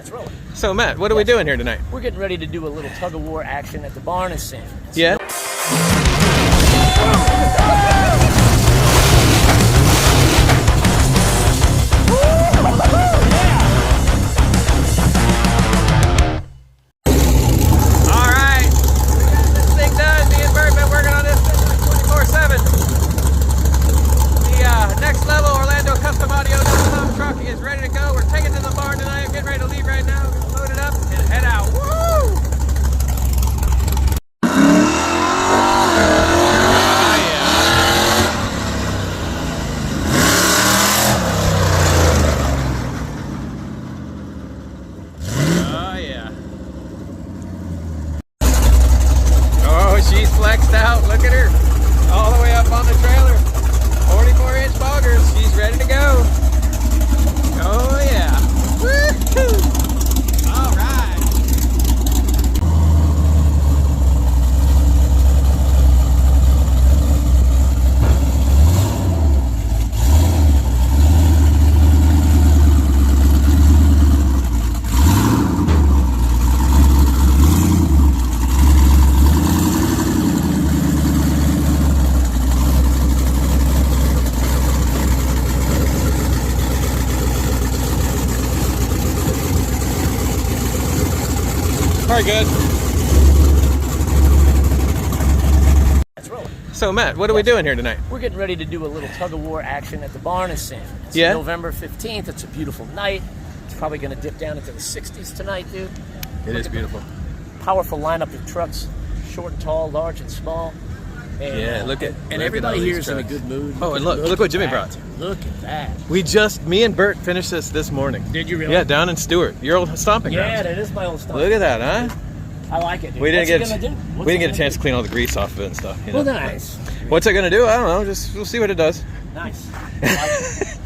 It's rolling. So Matt, what are we doing here tonight? We're getting ready to do a little tug-of-war action at the barn in San Francisco. Yeah? Alright, we got this thing done. Me and Bert been working on this thing like 24/7. The next level Orlando Custom Audio truck is ready to go. We're taking it to the barn tonight. I'm getting ready to leave right now. We're gonna load it up and head out. Woo! She's flexed out. Look at her. All the way up on the trailer. 44-inch boggers. She's ready to go. Oh, yeah. Woo-hoo. All right. Very good. It's rolling. So Matt, what are we doing here tonight? We're getting ready to do a little tug-of-war action at the barn in San Francisco. It's Yeah? November 15th. It's a beautiful night. It's probably going to dip down into the 60s tonight, dude. It is beautiful. Powerful lineup of trucks, short and tall, large and small. And, Yeah, look at everybody all here these is in a trucks. good mood. Oh, and look what Jimmy brought. Look at that. Me and Bert finished this morning. Did you really? Yeah, down in Stewart, your old stomping grounds. Yeah, that is my old stomping. Look at that, huh? I like it, dude. We didn't What's it gonna do? we didn't get a chance to clean all the grease off of it and stuff. You know? Well, nice. What's it gonna do? I don't know. We'll see what it does. Nice. I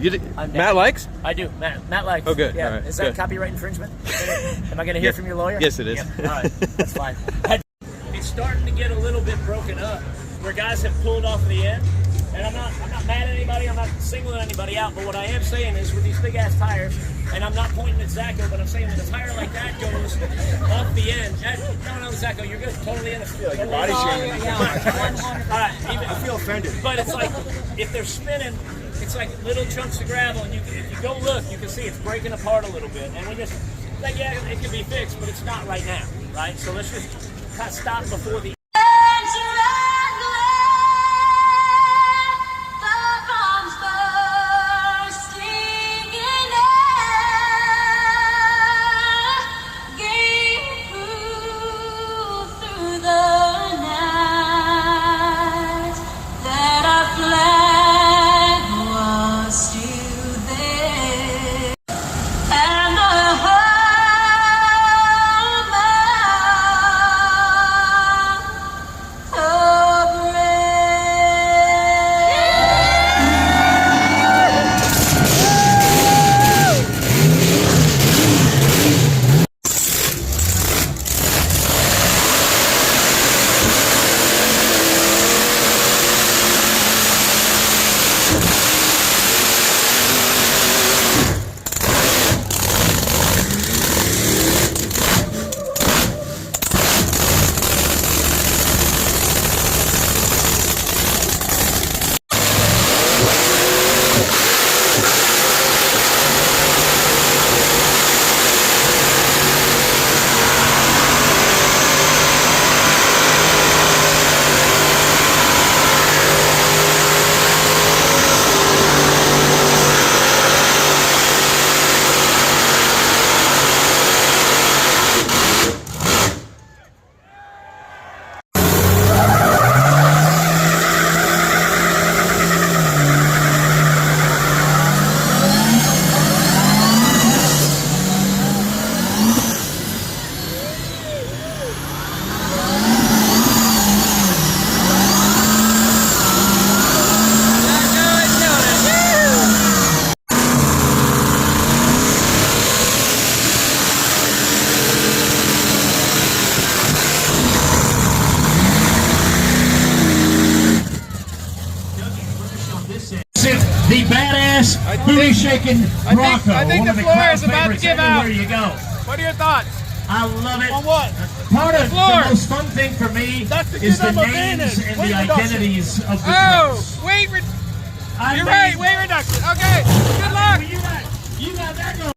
like it. Matt likes? I do. Matt likes. Oh, good. Yeah. All right. Is that Good. copyright infringement? Am I going to hear from your lawyer? Yes, it is. Yeah. All right. That's fine. It's starting to get a little bit broken up, where guys have pulled off the end. And I'm not mad at anybody. I'm not singling anybody out. But what I am saying is, with these big ass tires, and I'm not pointing at Zacho, but I'm saying when a tire like that goes off the end. No, Zacho, you're good. Totally in the field. Like body shaming. I feel offended. But it's like, if they're spinning, it's like little chunks of gravel, and if you go look, you can see it's breaking apart a little bit. And we just, like, yeah, it can be fixed, but it's not right now, right? So let's just stop before the booty shaking Bronco. I think the floor is about to give out. You go. What are your thoughts? I love it. On what? Part of the most fun thing for me is the names and the identities of the trucks. Weight reduction. You're right, weight reduction. Okay, good luck. You got that going.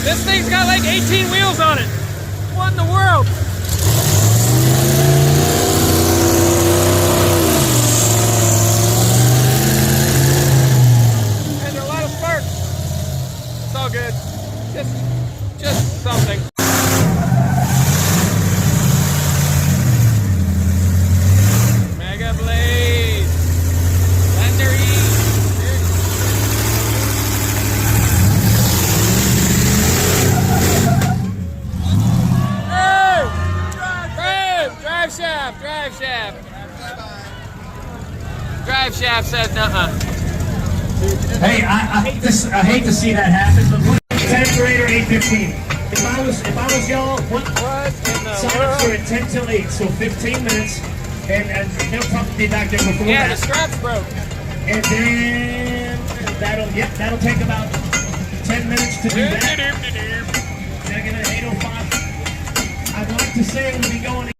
This thing's got like 18 wheels on it. What in the world? And there are a lot of sparks. It's all good. Just something. Mega Blade. Legendary. Drive shaft says nuh-uh. Hey, I hate to see that happen, but what 10th grader 8:15. If I was y'all, what sign up for a 10 till 8, so 15 minutes, and they'll probably be back there before yeah, that. The strap's broke. And then that'll take about 10 minutes to do that. Checking at 8:05. I'd like to say we'll be going.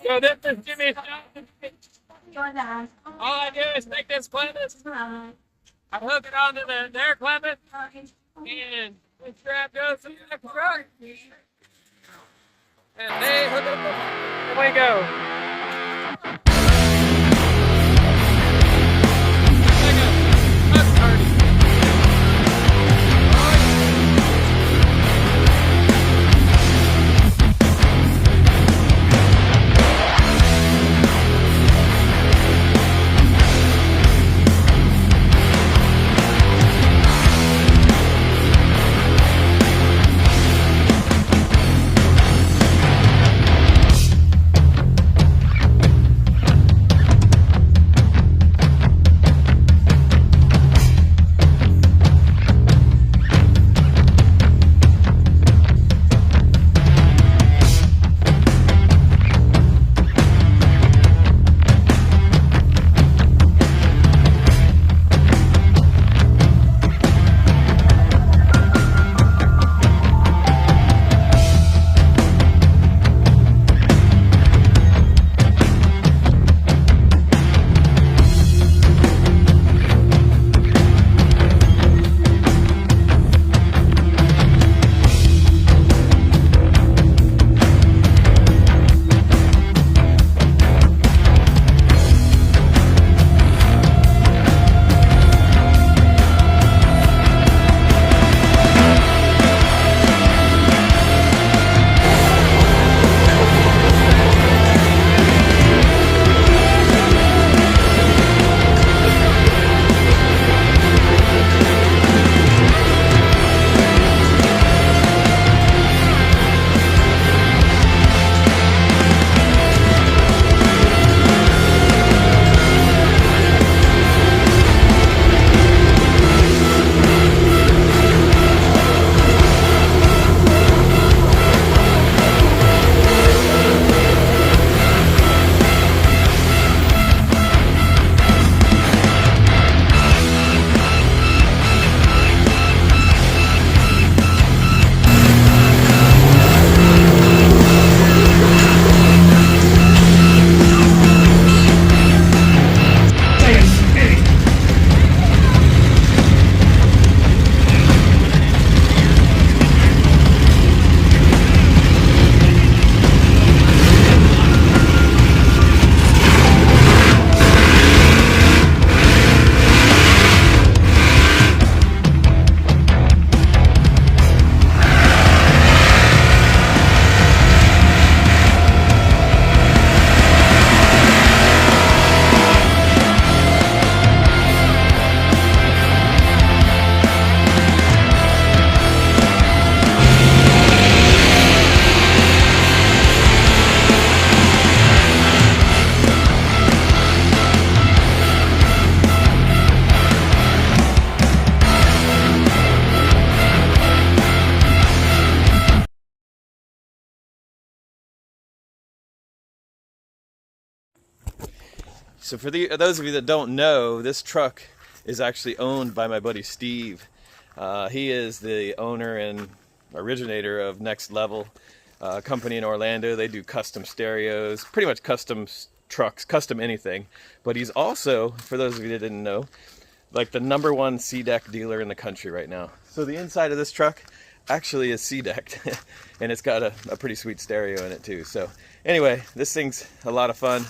So this is Jimmy's job. All I do is take this clevis, I hook it onto their clevis, and the strap goes to the truck, and they hook it up, and we go. Like a bus party. So for those of you that don't know, this truck is actually owned by my buddy Steve. He is the owner and originator of Next Level, a company in Orlando. They do custom stereos, pretty much custom trucks, custom anything. But he's also, for those of you that didn't know, like the #1 C-deck dealer in the country right now. So the inside of this truck actually is C-decked, and it's got a pretty sweet stereo in it too. So anyway, this thing's a lot of fun.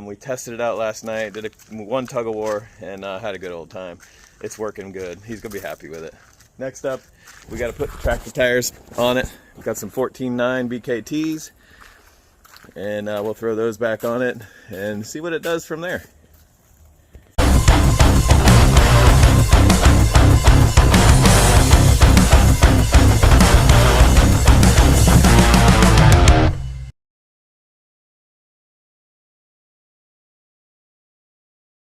We tested it out last night, did one tug of war, and had a good old time. It's working good. He's gonna be happy with it. Next up, we got to put the tractor tires on it. We've got some 14.9 BKTs, and we'll throw those back on it and see what it does from there.